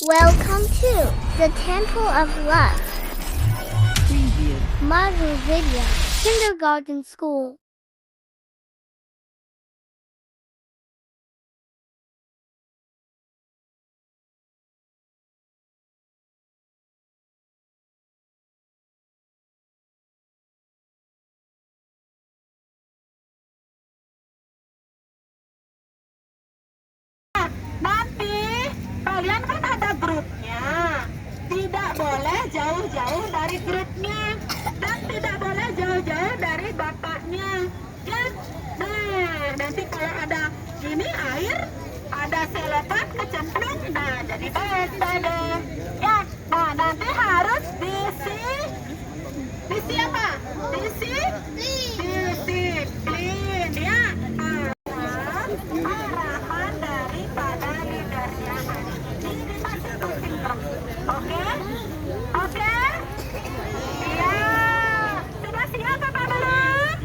Welcome to the Temple of Love Preview. Model Video Kindergarten School. Nanti kalian kan ada grupnya. Tidak boleh jauh-jauh dari grupnya dan tidak boleh jauh-jauh dari bapaknya. Ya. Nah, nanti kalau ada ini air, ada selokan kecemplung, nah jadi dosa deh. Ya. Nah, nanti harus diisi apa? Disiplin ya. Arahan daripada leadernya hari ini dimasukin. Oke? Oke? Iya. Sudah siap apa belum?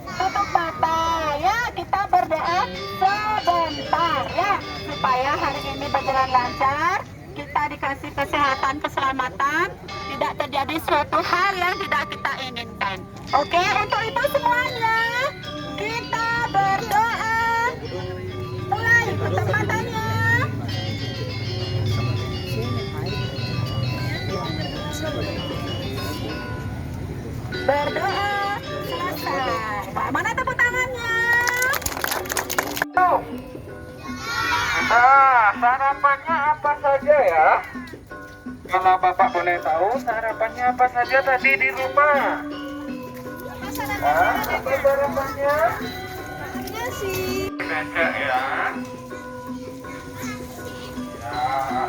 Tutup mata ya, kita berdoa sebentar ya, supaya hari ini berjalan lancar, kita dikasih kesehatan, keselamatan, tidak terjadi suatu hal yang tidak kita inginkan. Oke, untuk itu semuanya kita berdoa. Mulai, tutup matanya. Berdoa selesai. Pak, mana tepuk tangannya? Nah, sarapannya apa saja ya? Kalau Bapak boleh tahu, sarapannya apa saja tadi di rumah? Apa sarapannya? Becek ya. Ya.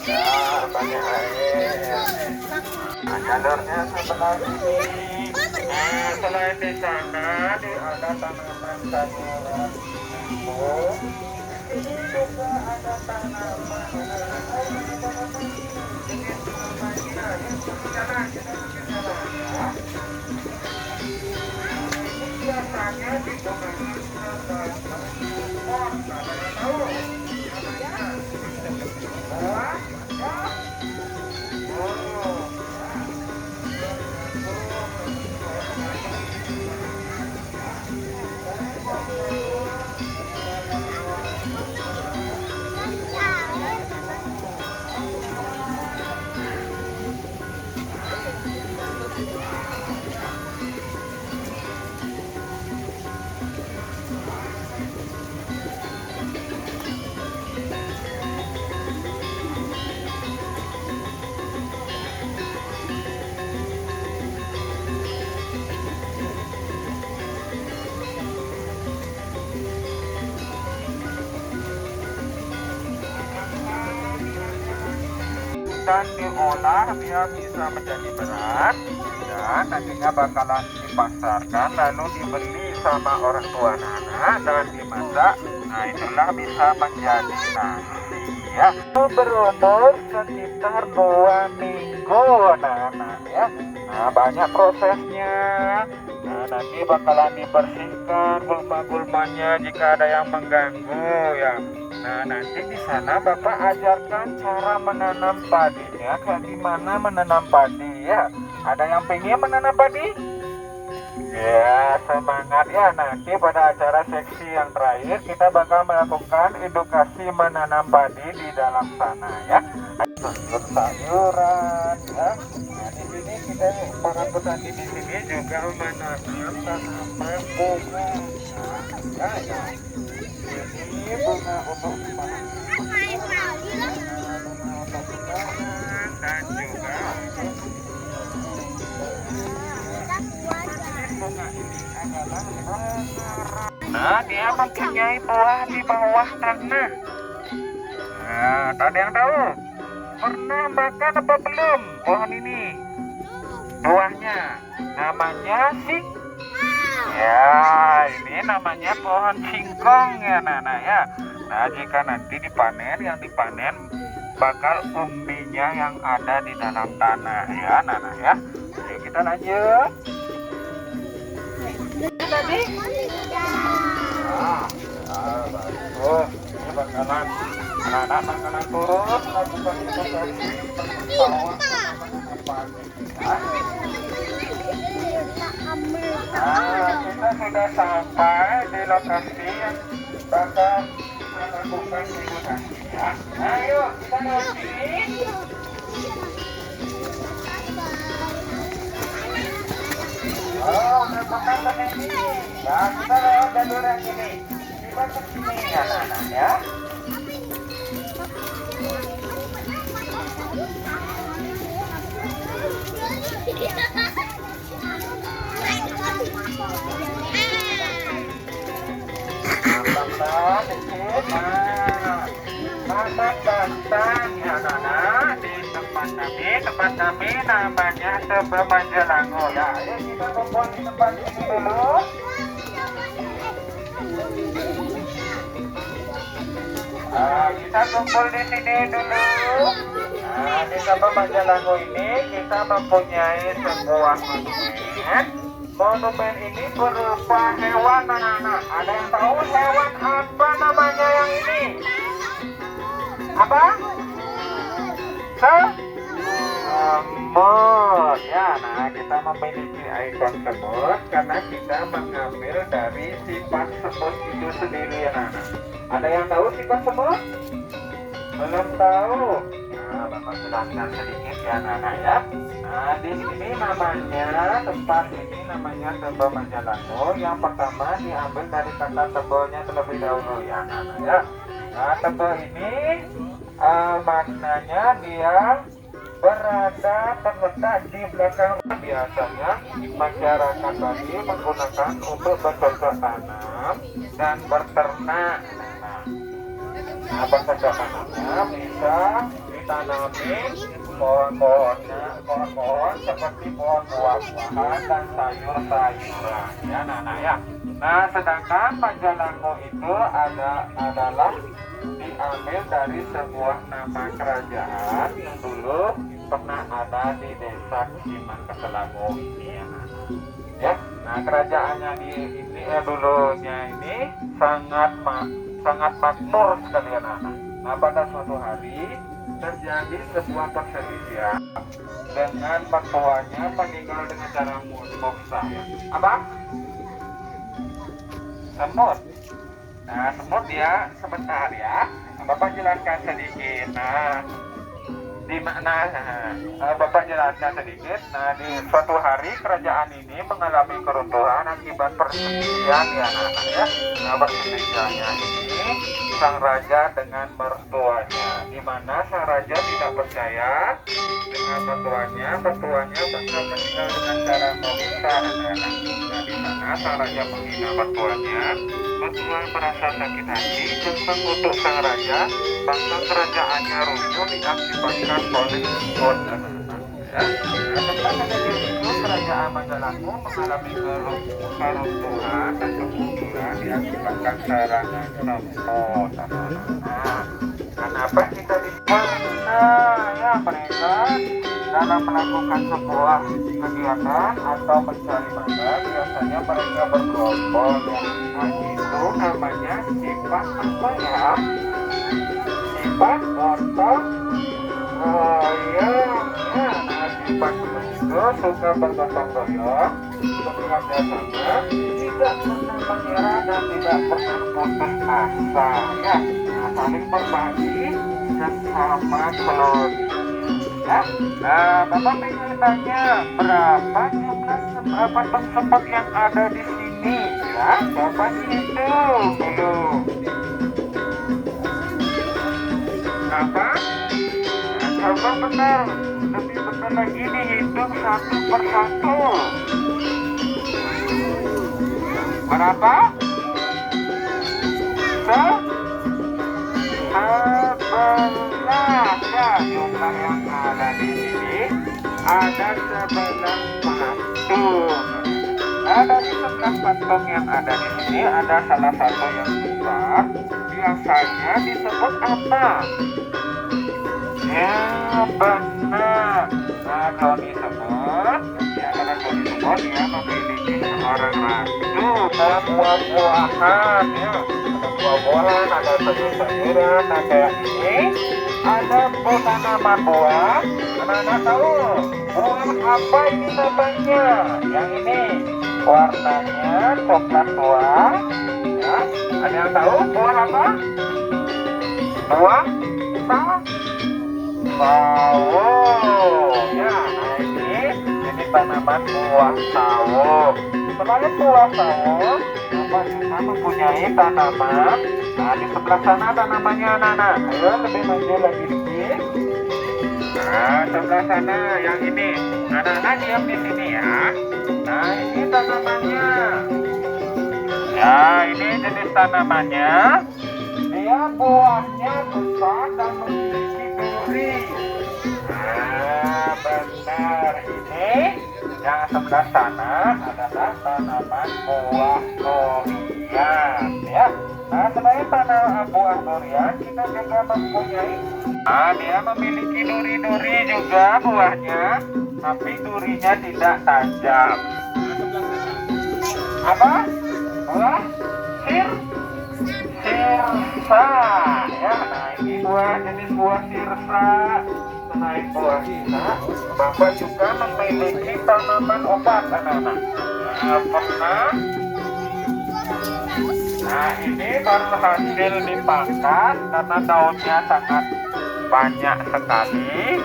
Ya, banyak air. Nah, jalurnya sebelah sini. Selain di sana, ada tanaman sayuran. Di sini juga ada tanaman. Biasanya digunakan dan diolah dia bisa menjadi beras dan nantinya bakalan dipasarkan lalu dibeli sama orang tua anak dan dimasak. Nah, itulah bisa menjadi nasi ya. Itu berumur sekitar 2 minggu anak-anak ya. Nah, banyak prosesnya. Nah, nanti bakalan dibersihkan gulma-gulmanya jika ada yang mengganggu ya. Nah, nanti di sana Bapak ajarkan cara menanam padinya, kayak gimana menanam padi ya. Ada yang pengen menanam padi? Ya, semangat ya. Nanti pada acara seksi yang terakhir kita bakal melakukan edukasi menanam padi di dalam sana ya. Sayur-sayuran ya. Nah, di sini kita para petani di sini juga menanam tanaman bunga. Nah, ya. Ini bunga untuk dan juga bunga ini adalah nah, dia mempunyai buah di bawah tanah. Nah, ada yang tahu? Pernah makan apa belum pohon ini? Buahnya namanya ya, ini namanya pohon singkong ya, Nana ya. Nah, jika nanti dipanen, yang dipanen bakal umbinya yang ada di dalam tanah ya, Nana ya. Yuk kita lanjut. Tadi. Bagus. Ini bakalan anak-anak bakalan turun lakukan evakuasi pesawat kita sudah sampai di lokasi yang bakal melakukan evakuasi ya. Ayo kita nanti. Oh, udah pernah ini. Ya, kita lewat jalur yang ini. Kita ke sini ya, anak-anak ya. Datang ya anak-anak di tempat kami namanya Tebel Majalango ya. Ayo kita kumpul di tempat ini dulu. Kita kumpul di sini dulu. Nah, di Tebel Majalango ini kita mempunyai sebuah monumen. Monumen ini berupa hewan anak-anak. Ada yang tahu hewan apa namanya yang ini? Apa? Semut ya. Nah, kita memiliki ikon semut karena kita mengambil dari sifat semut itu sendiri ya, anak-anak. Ada yang tahu sifat semut? Belum tahu? Nah, Bapak jelaskan sedikit ya, anak-anak ya. Nah, di sini namanya, tempat ini namanya Tebel Majalango. Yang pertama diambil dari kata tebelnya terlebih dahulu ya, anak-anak ya. Nah, tebel ini maknanya dia berada terletak di belakang. Biasanya masyarakat Bali menggunakan untuk bercocok tanam dan berternak. Nah, bercocok tanamnya bisa ditanami pohon-pohon seperti pohon buah-buahan dan sayur-sayuran ya, anak-anak ya. Nah, sedangkan Majalango itu adalah diambil dari sebuah nama kerajaan yang dulu pernah ada di desa Siman Keselago ini ya, anak-anak ya. Nah, kerajaannya di ini dulunya ini sangat makmur sekali ya, anak-anak. Nah, pada suatu hari terjadi sebuah perselisihan dengan mertuanya meninggal dengan cara muksa ya. Apa? Semut. Nah, semut dia sebentar ya. Bapak jelaskan sedikit. Nah, di mana Bapak jelaskan sedikit. Nah, di suatu hari kerajaan ini mengalami keruntuhan akibat perselisihan ya, anak-anak ya. Nah, perselisihannya ini sang raja dengan mertuanya, di mana sang raja tidak percaya dengan mertuanya bakal meninggal dengan cara meminta anak-anak. Nah, di sana sang raja menghina mertua merasa sakit hati dan mengutuk sang raja bangsa kerajaannya runtuh diakibatkan oleh semut anak-anak ya. Nah, itu kerajaan Majalango mengalami keruntuhan dan kemunduran diakibatkan serangan semut anak-anak. Kenapa kita di sana ya, mereka dalam melakukan sebuah kegiatan atau mencari makan biasanya mereka bergerombol ya. Nah, itu namanya sifat apa ya? Sifat gotong royong ya. Nah, sifat itu suka bergotong royong, bekerja sama, tidak pernah menyerah dan tidak pernah putus asa ya. Nah, saling berbagi sesama keluarga ya. Nah, Bapak ingin tanya berapa jumlah semut yang ada di sini ya? Bapak hitung dulu. Apa? Nah, coba benar, lebih benar lagi dihitung satu persatu. Berapa? 11 ya, jumlah yang ada di sini ada 11 patung. Nah, dari 11 patung yang ada di sini ada salah satu yang besar, biasanya disebut apa? Ya, benar. Nah, kalau disebut, ya karena kalau disebut dia memiliki seorang ratu dan buah-buahan ya. Ada buah-buahan, ada sayur-sayuran, nah kayak ini. Ada tanaman buah. Anak-anak tahu buah apa ini namanya? Yang ini warnanya coklat tua. Ya, ada yang tahu buah apa? Buah sawo. Ya, nah ini tanaman buah sawo. Selain buah sawo, Bapak juga mempunyai tanaman. Nah, di sebelah sana tanamannya anak-anak. Ayo lebih maju lagi sedikit. Nah, sebelah sana yang ini. Anak-anak diam di sini ya. Nah, ini tanamannya. Ya, ini jenis tanamannya. Dia buahnya besar dan memiliki duri. Nah, benar. Ini yang sebelah sana adalah tanaman buah durian. Ya. Nah, selain tanaman buah durian, kita juga mempunyai. Nah, dia memiliki duri-duri juga buahnya, tapi durinya tidak tajam. Apa? Buah sirsa. Ya, nah ini jenis buah sirsa. Selain buah sirsa, Bapak juga memiliki tanaman obat anak-anak. Pernah? Nah, ini baru hasil dipangkas karena daunnya sangat banyak sekali.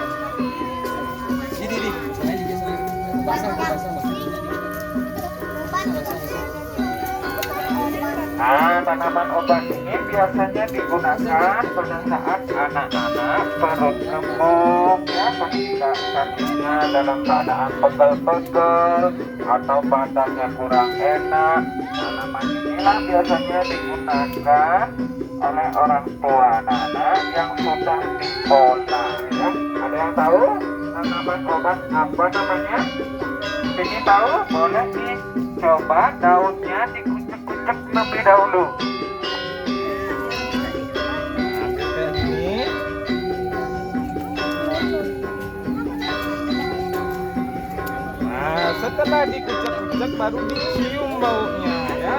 Nah, tanaman obat ini biasanya digunakan pada saat anak-anak perut kembung, ya, ketika kakinya dalam keadaan pegel-pegel atau badannya kurang enak. Tanaman inilah biasanya digunakan oleh orang tua anak-anak yang sudah dipola. Ya, ada yang tahu tanaman obat apa namanya? Ini tahu? Boleh dicoba daunnya dikucek-kucek terlebih dahulu. Nah, setelah dikucek-kucek baru dicium baunya ya.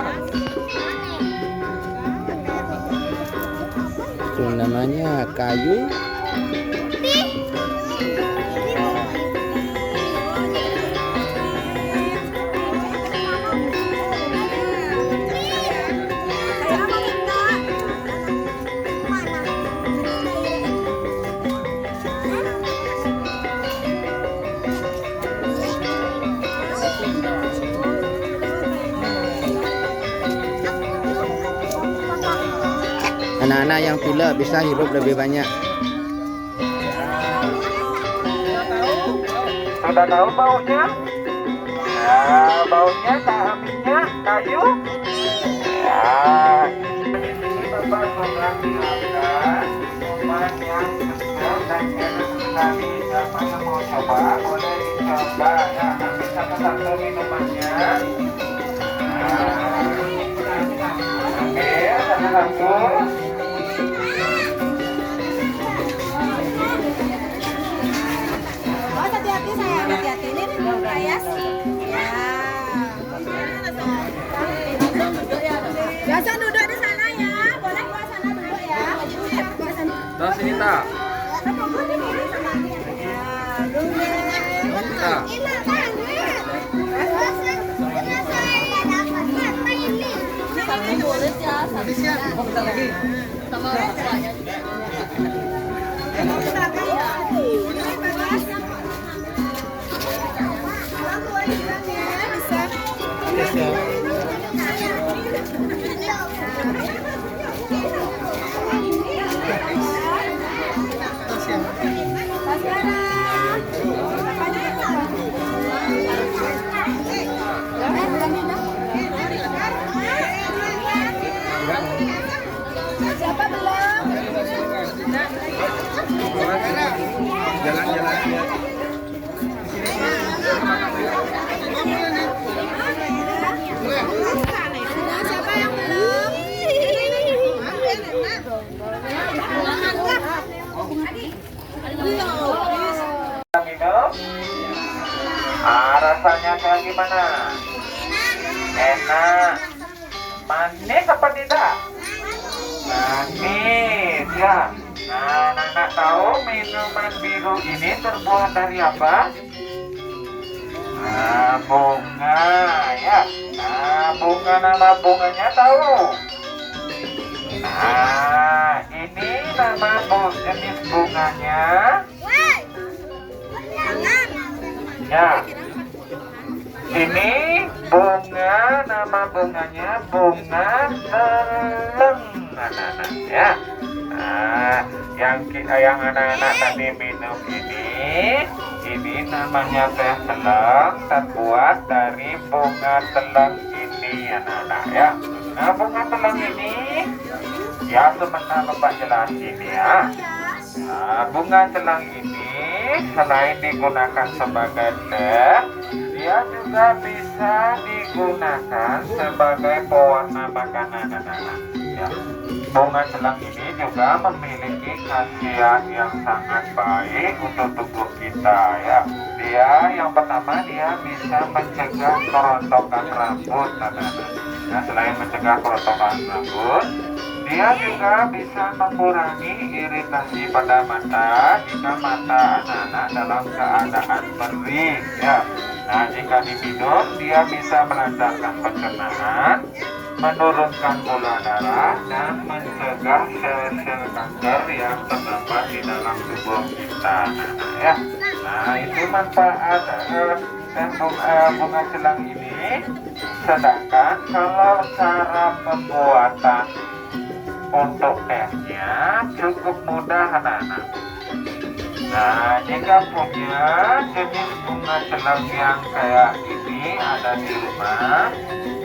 Itu namanya kayu. Anak-anak yang pilek bisa hirup lebih banyak. Sudah tahu baunya? Ya, baunya aminya kayu. Ya, ini Bapak sudah siapkan obat yang segar dan enak sekali. Siapa yang mau coba boleh dicoba ya. Nanti satu-satu minumannya. Oke, satu-satu. Hati-hati sayang, hati-hati. Ini bias. Ya. Biasa duduk di sana ya. Boleh ke sana duduk ya. Terus ini tak? Siapa belum? Jalan-jalan ya. Siapa yang belum? Minum. Rasanya kayak gimana? Enak. Manis apa tidak? Manis ya. Nah, anak tahu minuman biru ini terbuat dari apa? Nah, bunga ya. Nah, bunga, nama bunganya tahu? Nah, ini nama jenis bunganya. Ya. Ini bunga, nama bunganya bunga teleng, anak-anak ya. Nah, yang anak-anak tadi minum ini namanya teh teleng, terbuat dari bunga teleng ini, anak-anak ya. Nah, bunga teleng ini ya sebentar Bapak jelasin ya. Nah, bunga teleng ini selain digunakan sebagai teh, dia juga bisa digunakan sebagai pewarna makanan, anak-anak ya. Bunga teleng ini juga memiliki khasiat yang sangat baik untuk tubuh kita ya. Dia yang pertama dia bisa mencegah kerontokan rambut, anak-anak. Nah, selain mencegah kerontokan rambut, dia juga bisa mengurangi iritasi pada mata jika mata anak-anak dalam keadaan perih ya. Nah, jika diminum dia bisa melancarkan pencernaan, menurunkan gula darah, dan mencegah sel-sel kanker yang terdapat di dalam tubuh kita ya. Nah, itu manfaat bunga teleng ini. Sedangkan kalau cara pembuatan untuk tehnya cukup mudah, anak-anak. Nah, jika punya jenis bunga teleng yang kayak ini ada di rumah,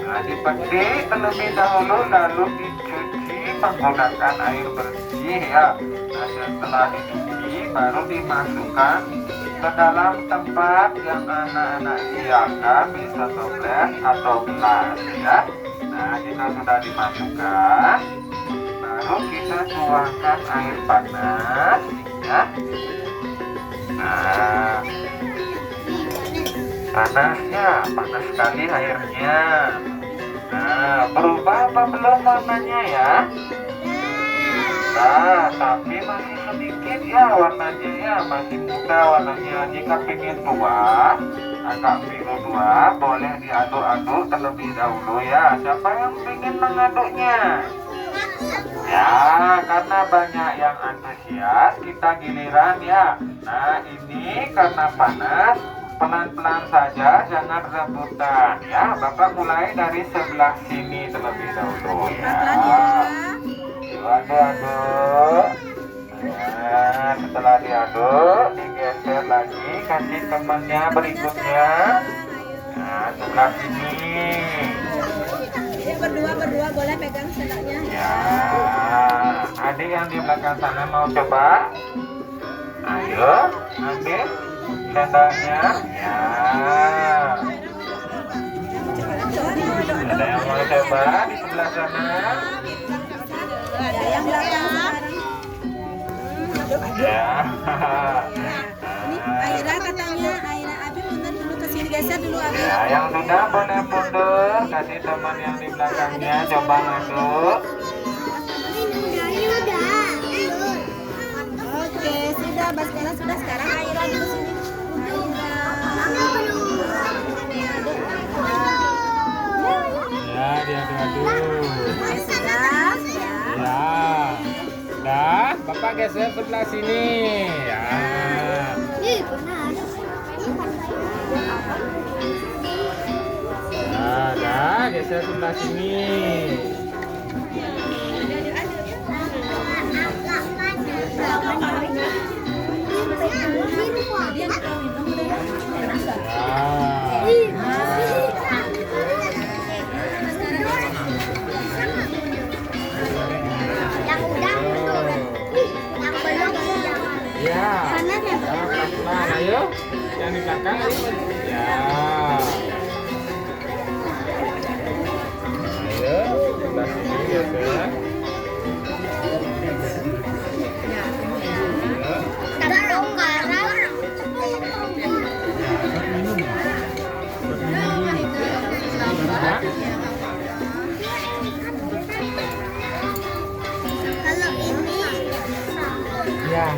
nah, dipetik terlebih dahulu lalu dicuci menggunakan air bersih ya. Nah, setelah dicuci baru dimasukkan ke dalam tempat yang anak-anak siapkan, bisa toples atau gelas ya. Nah, jika sudah dimasukkan, baru kita tuangkan air panas ya. Nah, panasnya, panas sekali airnya. Nah, berubah apa belum warnanya ya? Nah, tapi masih sedikit ya warnanya ya, masih muda warnanya. Jika ingin tua, agak biru tua, boleh diaduk-aduk terlebih dahulu ya. Siapa yang ingin mengaduknya? Ya, karena banyak yang antusias, kita giliran ya. Nah, ini karena panas, pelan-pelan saja, jangan rebutan ya. Bapak mulai dari sebelah sini terlebih dahulu ya. Aduk-aduk. Nah, setelah diaduk, digeser lagi, kasih temannya berikutnya. Nah, sebelah sini. Berdua boleh pegang sendoknya. Ya, adik yang di belakang sana mau coba? Ayo, ambil sendoknya. Ya. Ada yang mau coba di sebelah sana? Ada yang belakang. Ya. Ini Aira katanya, Aira Abi mundur dulu ke sini, geser dulu Abi. Ya, yang sudah boleh mundur, kasih teman yang di belakangnya coba masuk. Oke, sudah Baskara sudah, sekarang Aira dulu sini. Ya, diaduk-aduk. Sudah. Ya. Dah, Bapak geser sebelah sini. Ya. Nah, dah, geser sebelah sini. Ya. Pelan-pelan, ayo. Yang di belakang ayo. Ya. Ayo, sebelah sini geser. Ayo.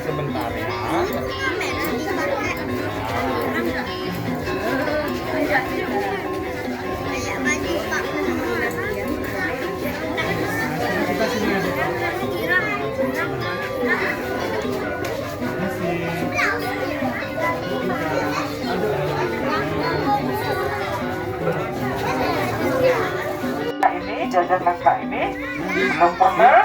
sebentar ya. Ini jajan nangka ini belum pernah.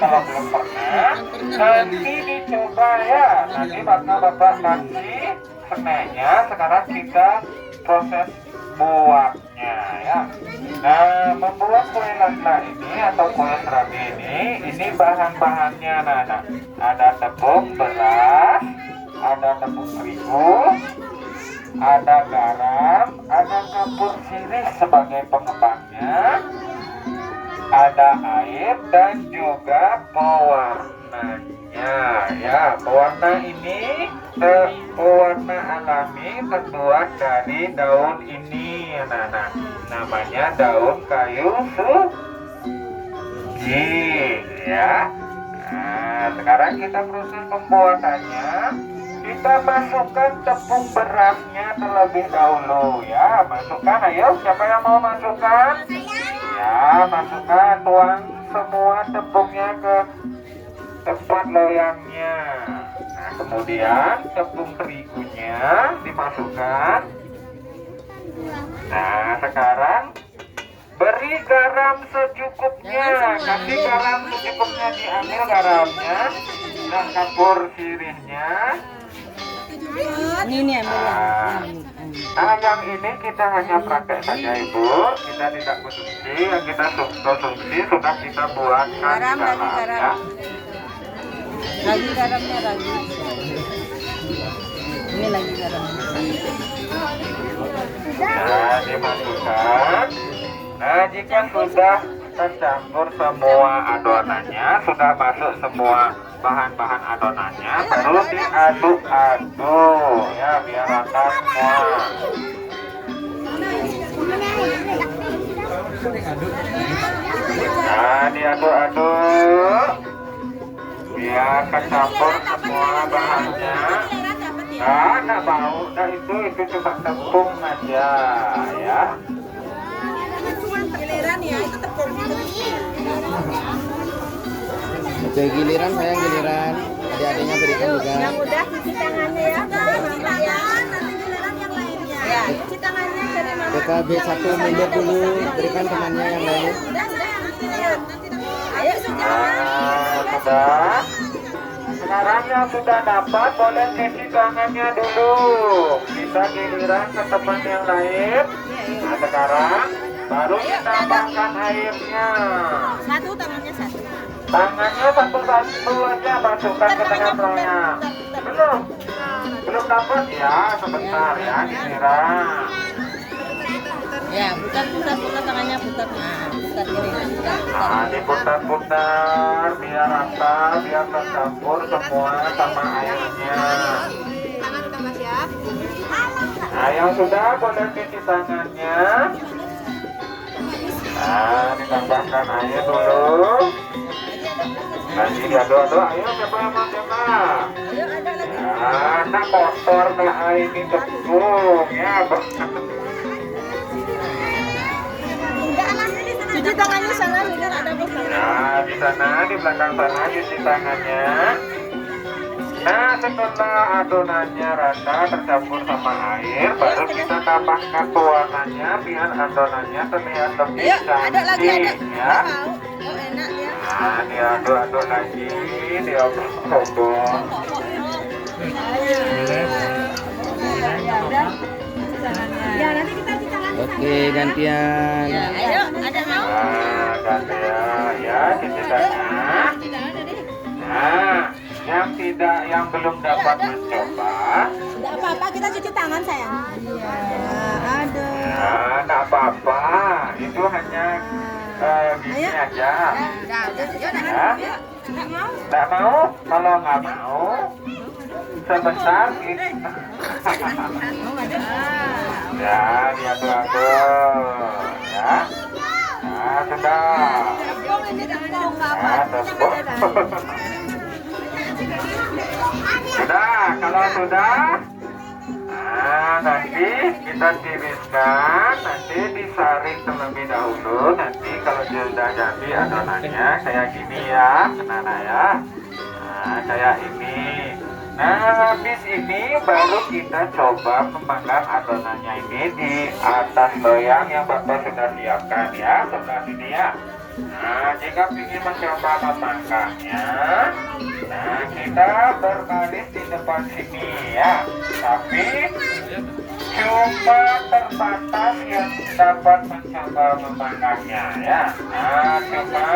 Kalau belum pernah, nanti dicoba ya. Nanti bapak kasih senenya. Sekarang kita proses buatnya ya. Nah, membuat kue nangka ini atau kue serabi ini bahan-bahannya nah. Ada tepung beras, ada tepung terigu, ada garam, ada kapur sirih sebagai pengembangnya, ada air dan juga pewarnanya ya. Pewarna ini pewarna alami terbuat dari daun ini. Nah, namanya daun kayu suji ya. Nah, sekarang kita proses pembuatannya. Kita masukkan tepung berasnya terlebih dahulu ya. Masukkan, ayo siapa yang mau masukkan? Ya, masukkan, tuang semua tepungnya ke tempat loyangnya. Nah, kemudian tepung terigunya dimasukkan. Nah, sekarang beri garam secukupnya. Kasih garam secukupnya, diambil garamnya dan kapur sirihnya. Ini ambil Nah, yang ini kita hanya pakai saja ibu. Kita tidak konsumsi. Yang kita konsumsi sudah kita buatkan garam, lagi ya. garam. Lagi garamnya lagi. Ini lagi garam. Nah, dimasukkan. Nah, jika sudah tercampur semua adonannya, sudah masuk semua bahan-bahan adonannya, baru diaduk-aduk ya, biar rata semua. Nah, diaduk-aduk biar kecampur semua bahannya. Nah, nggak bau, nah itu cuma tepung aja ya. Giliran ya, itu tepung. Oke, giliran sayang, giliran. Adik-adiknya berikan juga. Yang udah cuci tangannya ya. Cuci tangan, nanti giliran yang lainnya. Ya, cuci tangannya dari mana? PKB 1 mundur dulu, berikan temannya yang lain. Udah sayang, nanti lihat. Ayo cuci tangan. Nah, sudah. Sekarang yang sudah dapat boleh cuci tangannya dulu. Kita giliran ke teman yang lain. Nah, sekarang baru ditambahkan airnya. Satu tangannya satu. Tangannya satu-satu aja masukkan ke tengah loyang. Belum dapat ya, sebentar ya, giliran. Ya, putar tangannya putar. Nah, putar gini. Nah, diputar-putar biar rata, biar tercampur semua sama airnya. Tangan udah Mas ya. Nah, yang sudah boleh cuci tangannya. Nah, ditambahkan air dulu. Lagi diaduk-aduk, ayo siapa yang mau coba? Ayo ada lagi. Ya, nah kotor nah air ini tepung ya. Cuci tangannya sana, biar ada bekas. Nah, di sana, di belakang sana cuci tangannya. Nah, setelah adonannya rata tercampur sama air, baru kita tambahkan pewarnanya biar adonannya terlihat lebih Ayo, ada lagi ada. cantik ya. Oh, enak ya. Nah, diaduk-aduk lagi, diobok-obok. Ya, nanti kita cuci tangan. Oke, gantian. Ya, ayo, ada mau? Nah, gantian ya cuci tangan. Nah, yang belum dapat mencoba, Tidak apa-apa, kita cuci tangan sayang. Iya, ada. nah, nggak apa-apa. Itu hanya gini aja. Ya, nggak mau? Kalau nggak mau, sebentar gitu. Ya, diaduk-aduk ya. Nah, sudah. Nah, tepung. Sudah, kalau sudah, nah nanti kita tiriskan, nanti disaring terlebih dahulu. Nanti kalau sudah jadi adonannya kayak gini ya, anak-anak ya. Nah, kayak ini. Nah, habis ini baru kita coba memanggang adonannya ini di atas loyang yang Bapak sudah siapkan ya, sebelah sini ya. Nah, jika ingin mencoba memanggangnya, nah kita berbaris di depan sini ya. Tapi cuma terbatas yang dapat mencoba memanggangnya ya. Nah, cuma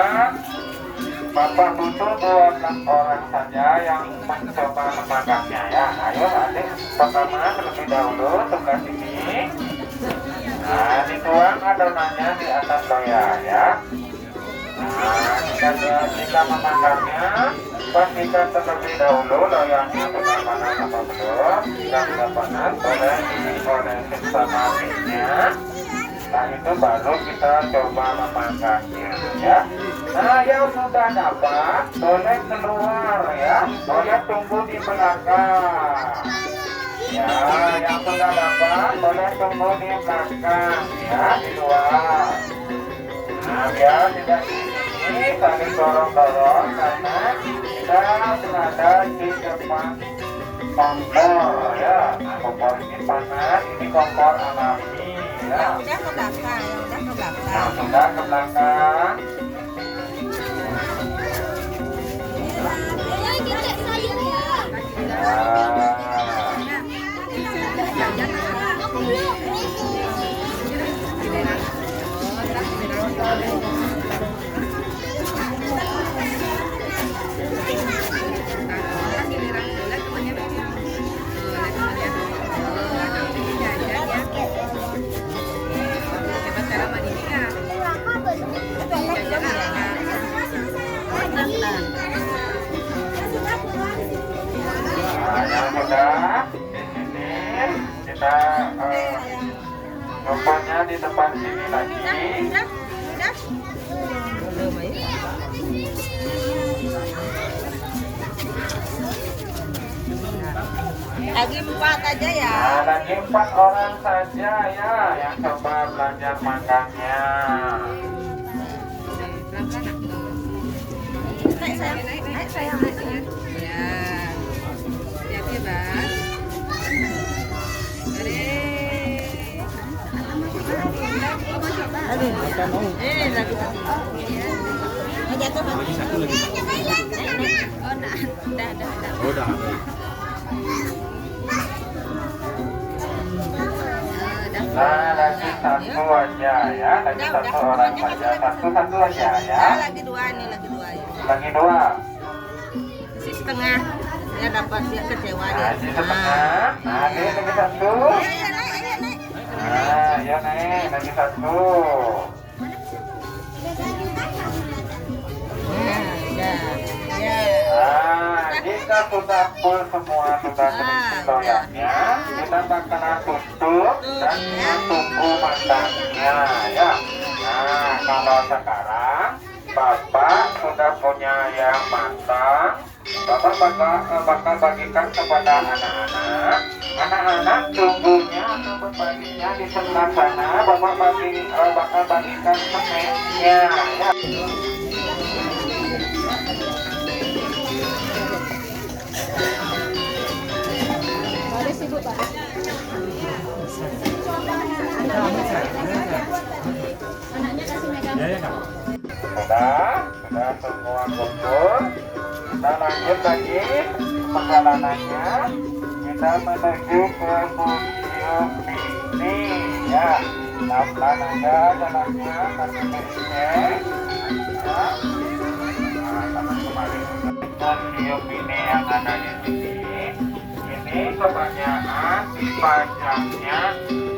Bapak butuh 12 orang saja yang mencoba memanggangnya ya. Ayo adik, pertama terlebih dahulu sebelah sini. Nah, dituang adonannya di atas loyang ya. Nah, jika memanggangnya, pastikan terlebih dahulu loyangnya sudah panas atau belum. Jika sudah panas, boleh diolesin sama apinya. Nah, itu baru kita coba memanggangnya ya. Nah, yang sudah dapat, boleh keluar ya. Boleh tunggu di belakang. Ya, yang sudah dapat, boleh tunggu di belakang ya, di luar. Nah, biar tidak ini saling dorong-dorong karena kita berada di depan kompor ya. Nah, kompor ini panas, ini kompor alami ya. Udah ke belakang, udah ke belakang. Nah, sudah ke belakang. Yang sudah di sini kita kompornya di depan sini lagi. Lagi 4 aja ya. Nah, lagi 4 orang saja ya yang coba belajar makannya. Naik sayang, naik sayang, naik sayang. Ya, hati-hati Bang. Aduh, lagi. Oh, jatuh Bang. Satu lagi. Oh, nah, udah. Nah, lagi satu aja ya, lagi satu orang saja, satu aja ya. Lagi 2 nih, lagi 2 ya. Lagi 2. Si setengah ya dapat dia kecewa Nah, dia. di setengah. Nah, ini lagi 1. Naik. Nah, ya naik, lagi 1. Ya. Nah, jika sudah full semua, sudah terisi loyangnya, kita bakalan tutup dan tunggu matangnya ya. Nah, kalau sekarang Bapak sudah punya yang matang, Bapak bakal bagikan kepada anak-anak. Anak-anak tunggunya atau berbaginya di sebelah sana. Bapak bakal bagikan semennya ya. Sudah semua kumpul. Kita lanjut lagi perjalanannya. Kita menuju ke museum ini ya. Pelan-pelan aja jalannya karena ini. Nah, sama kemarin museum ini yang ada di sini. Ini kebanyakan dipajangnya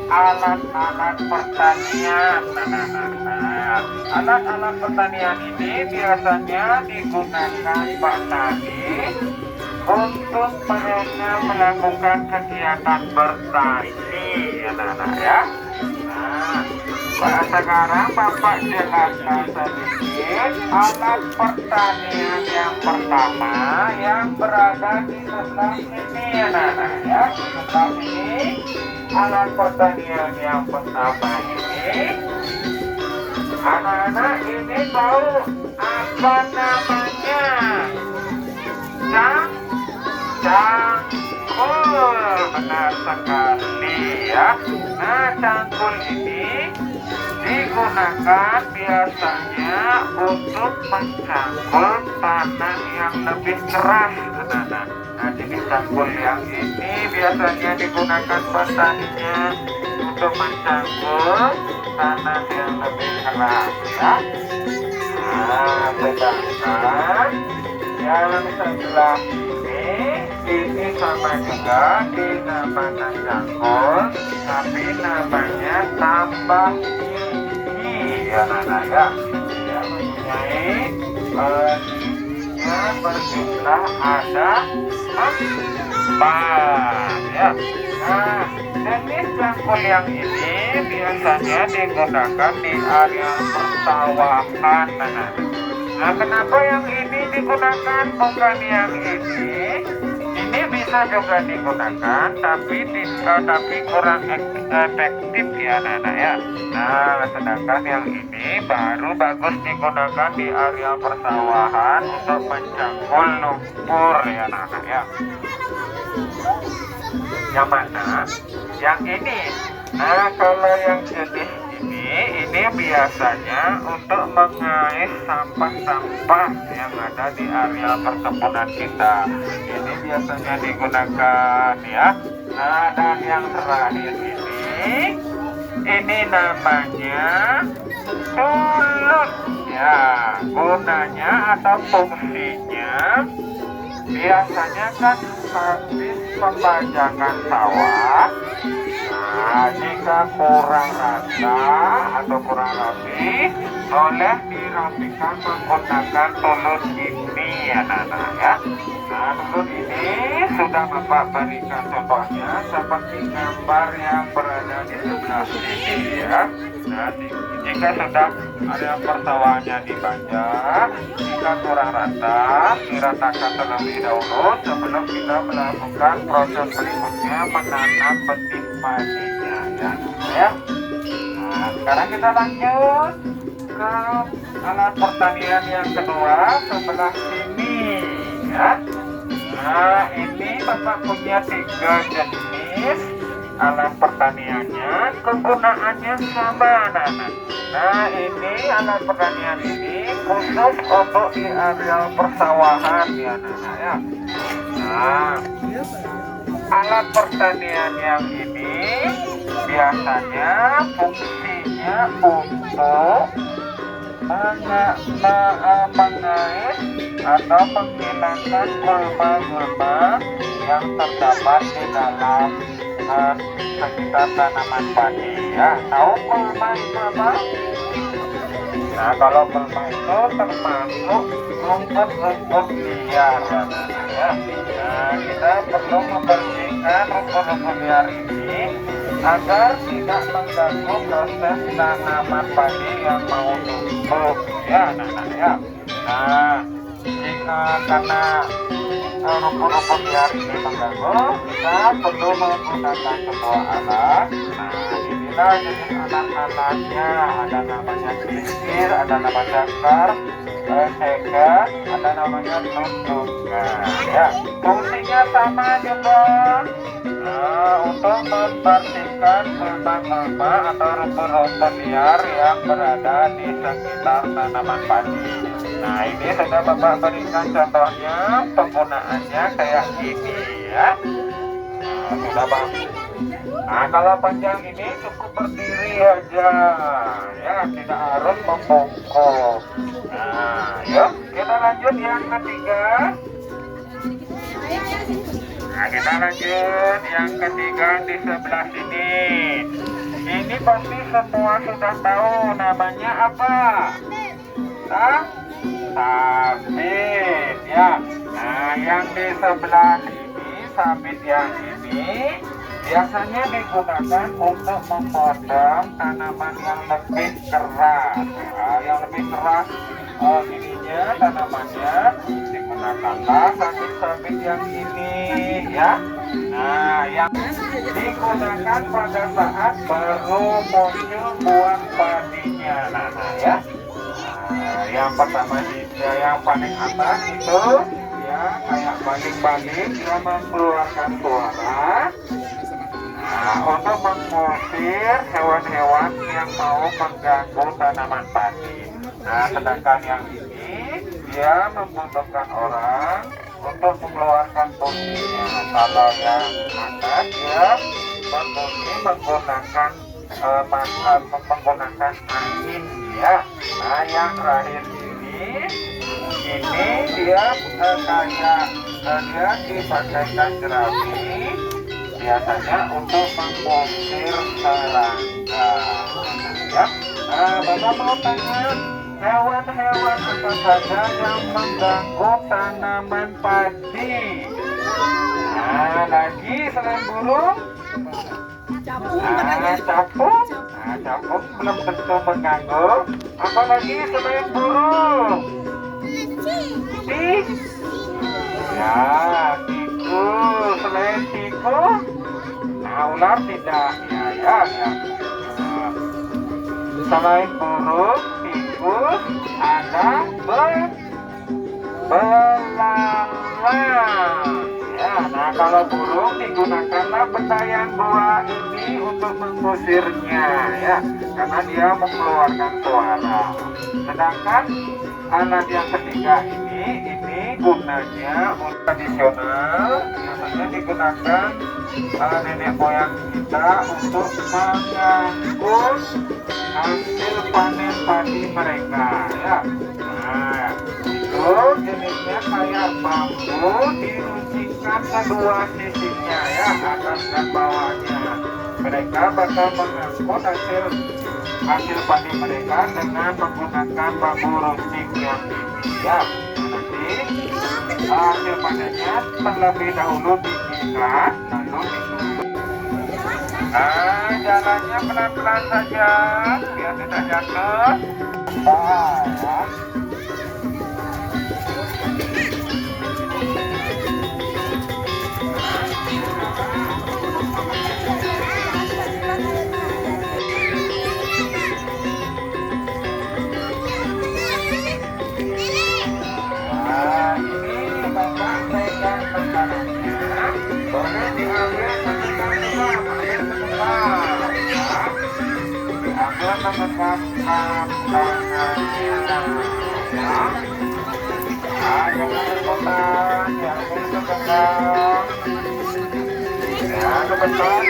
alat-alat pertanian. Nah, alat-alat pertanian ini biasanya digunakan petani untuk mereka melakukan kegiatan bertani, anak-anak ya. Nah, Sekarang Bapak jelaskan sedikit alat pertanian yang pertama yang berada di sebelah sini anak-anak ya. Di sebelah sini alat pertanian yang pertama ini, anak-anak ini tahu apa namanya? Cangkul, benar sekali ya. Nah, cangkul ini digunakan biasanya untuk mencangkul tanah yang lebih keras, anak-anak. Nah, jenis cangkul yang ini biasanya digunakan petaninya untuk mencangkul tanah yang lebih keras ya. Nah, sedangkan yang sebelah ini sama juga dinamakan cangkul, tapi namanya tambah tinggi ya anak-anak ya. Dia mempunyai tingginya berjumlah ada 4 ya. Nah, jenis cangkul yang ini biasanya digunakan di area persawahan anak-anak. Nah, kenapa yang ini digunakan bukan yang ini? Ini bisa juga digunakan, tapi kurang efektif ya anak-anak ya. Nah, sedangkan yang ini baru bagus digunakan di area persawahan untuk mencangkul lumpur ya anak-anak ya. Yang mana? Yang ini. Nah, kalau yang jenis ini biasanya untuk mengais sampah-sampah yang ada di area perkebunan kita. Ini biasanya digunakan ya. Nah, dan yang terakhir ini namanya tulut ya. Gunanya atau fungsinya biasanya kan habis pembajakan sawah. Nah, jika kurang rata atau kurang rapi, boleh dirapikan menggunakan tulut ini ya anak-anak ya. Nah, tulut ini sudah Bapak berikan contohnya seperti gambar yang berada di sebelah sini ya. Nah, jika sudah area persawahannya dibajak, jika kurang rata, diratakan terlebih dahulu sebelum kita melakukan proses berikutnya menanam benih padinya ya. Nah, sekarang kita lanjut ke alat pertanian yang kedua sebelah sini ya. Nah, ini Bapak punya 3 jenis alat pertaniannya, kegunaannya sama anak-anak. Nah, ini alat pertanian ini khusus untuk di area persawahan ya anak-anak ya. Nah, alat pertanian yang ini biasanya fungsinya untuk mengais atau menghilangkan gulma-gulma yang terdapat di dalam sekitar tanaman padi ya. Tahu gulma itu apa? Nah, kalau gulma itu termasuk rumput-rumput liar ya. Nah, kita perlu membersihkan rumput-rumput liar ini agar tidak mengganggu proses tanaman padi yang mau tumbuh ya anak-anak ya. Nah, jika karena rumput-rumput liar ini mengganggu, kita perlu menggunakan sebuah alat. Nah, inilah jenis alat-alatnya. Ada namanya gelitir, ada namanya kar, sega, ada namanya tunjungan ya. Fungsinya sama juga. Nah, untuk membersihkan gulma-gulma atau rumput-rumput liar yang berada di sekitar tanaman padi. Nah, ini sudah Bapak berikan contohnya, penggunaannya kayak gini ya. Nah, sudah Bang. Nah, kalau panjang ini cukup berdiri aja ya, tidak harus membungkuk. Nah, yuk kita lanjut yang ketiga. Nah, kita lanjut yang ketiga di sebelah sini. Ini pasti semua sudah tahu namanya apa? Sabit ya. Nah, yang di sebelah ini, sabit yang ini biasanya digunakan untuk memotong tanaman yang lebih keras. Nah, yang lebih keras ininya tanamannya digunakanlah sabit-sabit yang ini ya. Nah, yang digunakan pada saat baru muncul buah padinya, nah ya. Nah, yang pertama yang paling atas itu ya kayak baling-baling dia mengeluarkan suara. Nah, untuk mengusir hewan-hewan yang mau mengganggu tanaman padi. Nah, sedangkan yang ini dia membutuhkan orang untuk mengeluarkan bunyinya. Kalau yang atas dia berbunyi menggunakan menggunakan angin ya. Nah, yang terakhir ini dia kayak dia dipakaikan jerami biasanya untuk mengusir serangga ya. Bapak mau tanya hewan-hewan apa saja yang mengganggu tanaman padi? Nah, lagi selain burung, Capung capung. Nah, capung belum tentu mengganggu. Apalagi selain burung? Tikus. Ya, tikus. Selain tikus, nah, ular tidak. Ya. Nah, selain burung, tikus, ada belalang. Ya, nah kalau burung digunakanlah petayan dua ini untuk mengusirnya ya, karena dia mengeluarkan suara. Sedangkan alat yang ketiga ini gunanya untuk tradisional, biasanya digunakan nenek moyang kita untuk mengangkut hasil panen padi mereka ya. Nah, itu jenisnya kayak bambu diruncingkan kedua sisinya ya, atas dan bawahnya. Mereka bakal mengangkut hasil padi mereka dengan menggunakan bambu runcing yang ini ya. Nanti hasil panennya terlebih dahulu diikat lalu ditutup. Nah, jalannya pelan-pelan saja biar tidak jatuh. Ya. Boleh diambil mengenam tangannya ya. Jangan berputar, diambil mengenam ya, kebetulan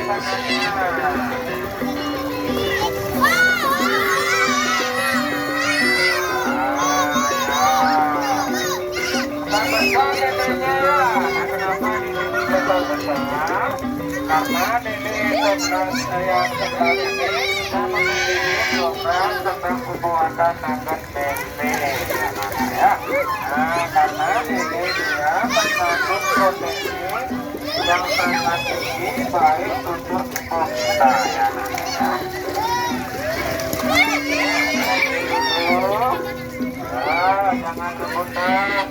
tangannya. Karena nenek yang sebelah ini bisa memiliki program tentang pembuatan nagas tempe ya. Nah, karena nenek dia mengandung protein yang sangat tinggi baik untuk tubuh kita ya. Jangan rebutan,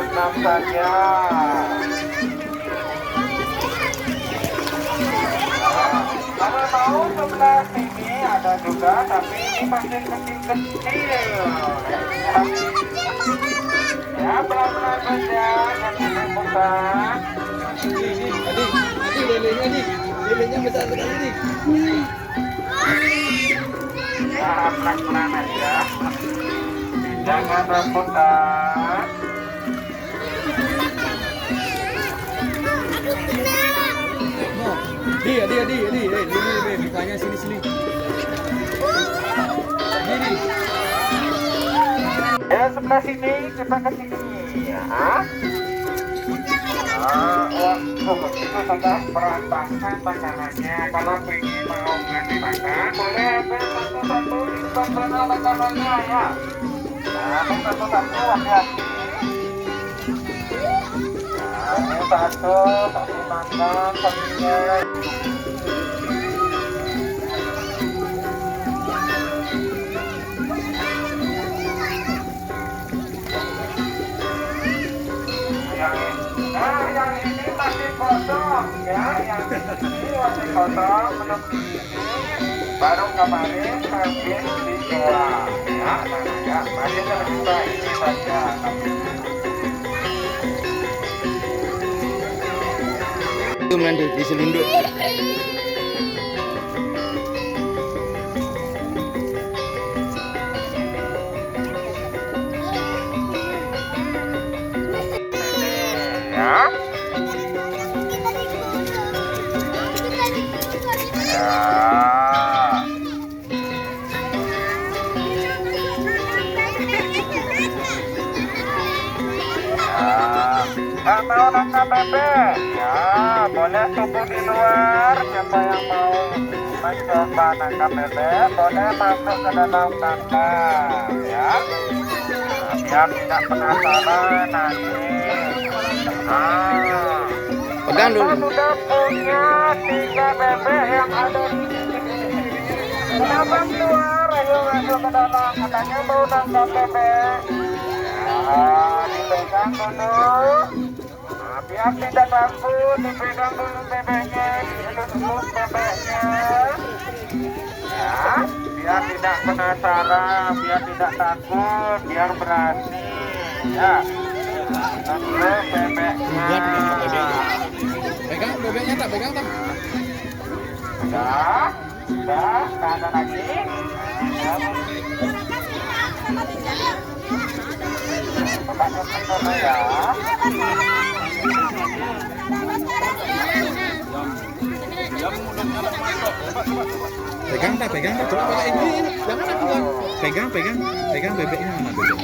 tenang saja. Kalau mau sebelah sini ada juga, tapi ini masih kecil-kecil. Ya, pelan-pelan saja, jangan rebutan. Lelenya besar sekali nih. Ya, pelan-pelan aja. Jangan rebutan. Di, mukanya sini. Gini. Ya, sebelah sini, kita ke sini ya. Itu sudah berantakan makanannya. Kalau ingin mau ngasih makan, boleh ambil satu-satu di sana makanannya ya. Nah, ambil satu-satu hati-hati. Ini satu, kasih makan sapinya. Yang ini masih kosong ya, yang ini masih kosong, belum diisi, baru kemarin habis dijual ya, ya masih tersisa ini saja. Itu nanti diselunduk. Ya. Nggak mau nangkap bebek? Ya, boleh tunggu di luar. Siapa yang mau mencoba nangkap bebek, boleh masuk ke dalam kandang, ya. Nah, biar tidak penasaran nanti. Pegang dulu. Kita sudah punya 3 bebek yang ada di sini. Kenapa keluar? Ayo masuk ke dalam. Katanya mau nangkap bebek. Ya, dipegang dulu. Nah, biar tidak takut, dipegang dulu bebeknya, dielus-elus bebeknya. Ya, biar tidak penasaran, biar tidak takut, biar berani. Ya. Lalu bebeknya. Pegang bebeknya tak pegang tak? Sudah, tak ada lagi. Bukakan dulu ya. Pegang tak, coba pegang ini, jangan pegang. Pegang bebeknya mana bebeknya?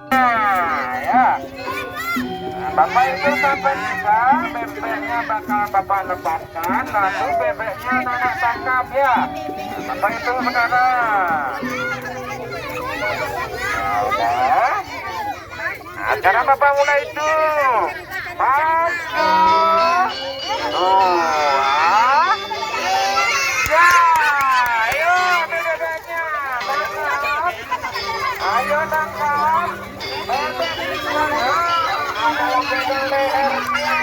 Nah, ya. Nah, Bapak itu sampai juga bebeknya bakal Bapak lepaskan, lalu bebeknya Nenek tangkap ya. Bapak itu sekarang. Udah. Nah, sekarang Bapak mulai itu. 1, 2, ya. Ayo ambil bebeknya. Tangkap. Ayo tangkap. Bebek di sana. Ada yang pegang lehernya.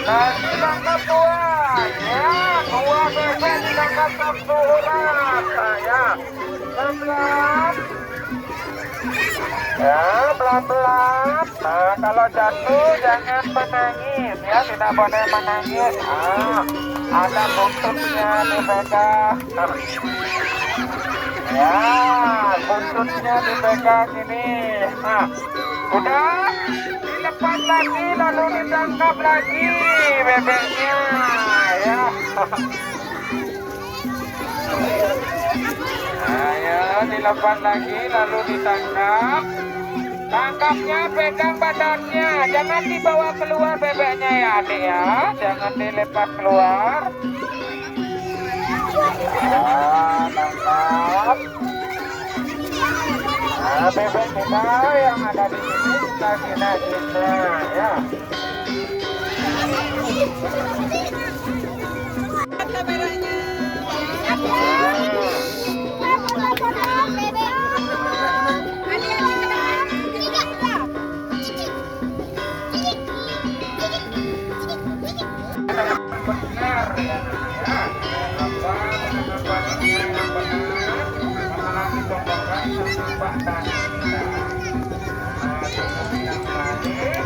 Lagi tangkap 2. Ya, 2 bebek ditangkap 1 orang. Ya, pelan-pelan. Ya, pelan-pelan. Nah, kalau jatuh jangan menangis ya, tidak boleh menangis. Ada buntutnya dipegang. Ya, buntutnya dipegang ini. Nah, udah dilepas lagi lalu ditangkap lagi bebeknya ya. Ayo dilepas lagi lalu ditangkap. Tangkapnya pegang badannya, jangan dibawa keluar bebeknya ya adik ya, jangan dilepas keluar. Ya, tangkap. Nah, bebek kita yang ada di sini kita ya. Benar ya, apa penangkapannya yang benar, malah dipotongkan sama Pak Tani. Yang lain,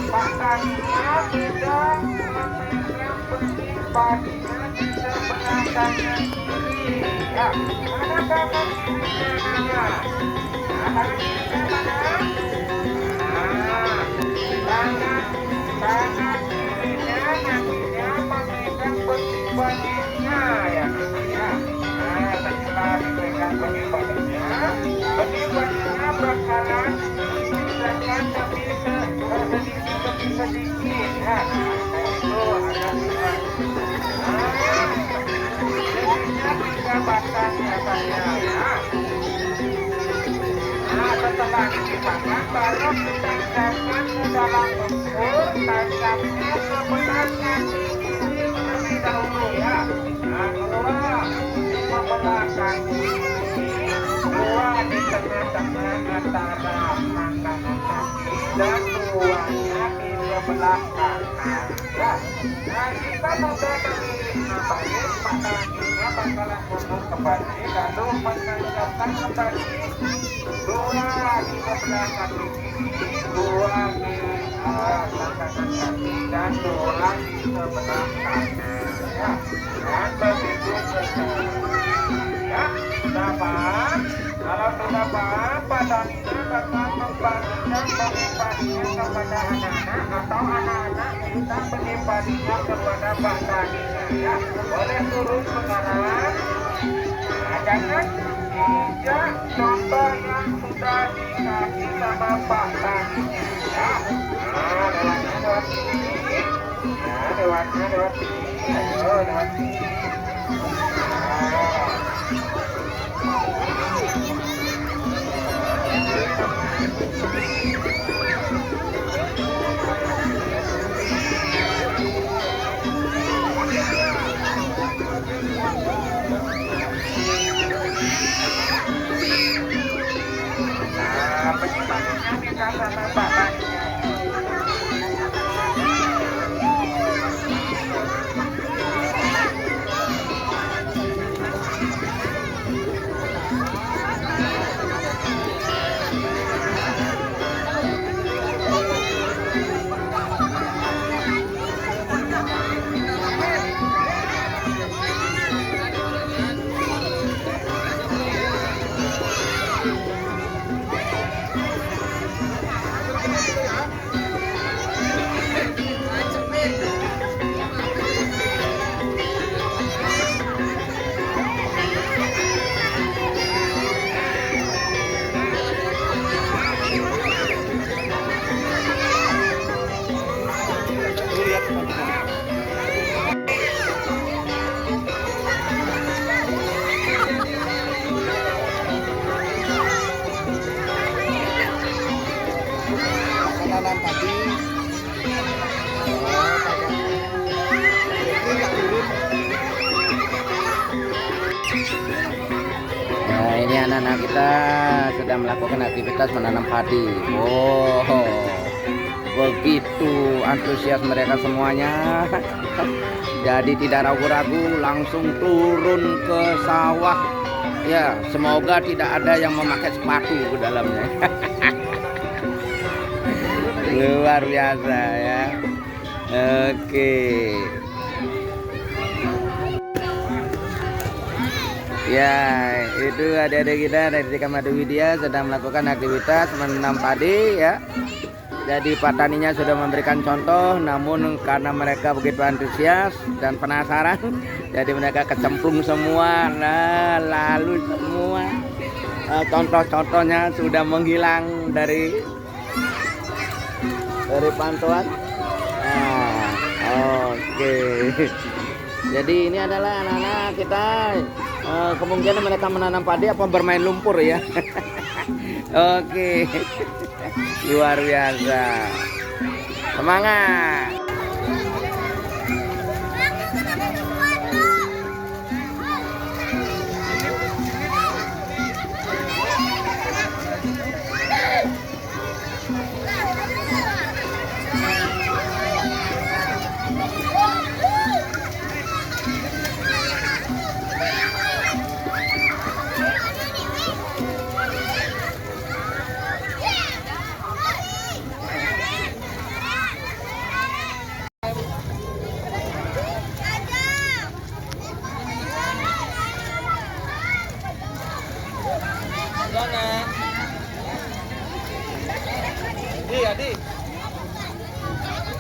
Pak Taninya tidak memegang benih padinya di sebelah kanan kiri. Ya, mana kanan kirinya ya? Kanan kirinya mana? Kanan kirinya nantinya memegang benih padinya ya. Nah, setelah dipegang benih padinya bakalan dipindahkan demi sedikit ya. Itu ada tiga batang ya saya. Nah, setelah dipasang baru kita siapkan ke dalam lumpur, tancapnya sebenarnya terlebih dahulu ya. Nah, dua membelah kaki, dua di tengah-tengah antara panggangan kaki dan duanya di sebelah kanan ya. Nah, jika sudah memilih baik, maka akhirnya bakalan mundur kembali lalu menancapkan kembali dua di sebelah kaki kiri, dua di panggangan kaki dan dua di sebelah kanan ya. Dan begitu ya, dapat. Kalau sudah paham, Padanina bakal membagikan pengembalinya kepada anak-anak atau anak-anak minta pengembalinya kepada Pak Danina ya. Boleh turun sekarang. Nah, jangan injak contoh yang sudah dikasih sama Pak Danina ya. Nah, lewat sini. Nah, lewat sini. Ayo, lewat sini. Nah, penyimpanannya minta sama Pak Danina. Makanan tadi. Nah, ini anak-anak kita sedang melakukan aktivitas menanam padi. Oh, begitu antusias mereka semuanya. Jadi tidak ragu-ragu langsung turun ke sawah. Ya, semoga tidak ada yang memakai sepatu ke dalamnya. Luar biasa ya. Oke. Ya, itu adik-adik kita dari Kamadu Widya sedang melakukan aktivitas menanam padi ya. Jadi petaninya sudah memberikan contoh, namun karena mereka begitu antusias dan penasaran, jadi mereka kecemplung semua. Nah, lalu semua contoh-contohnya sudah menghilang dari pantauan. Nah, oke. Jadi ini adalah anak-anak kita. Kemungkinan mereka menanam padi apa bermain lumpur ya. Oke. Luar biasa. Semangat. Adi,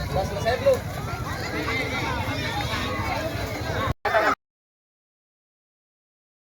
udah selesai belum?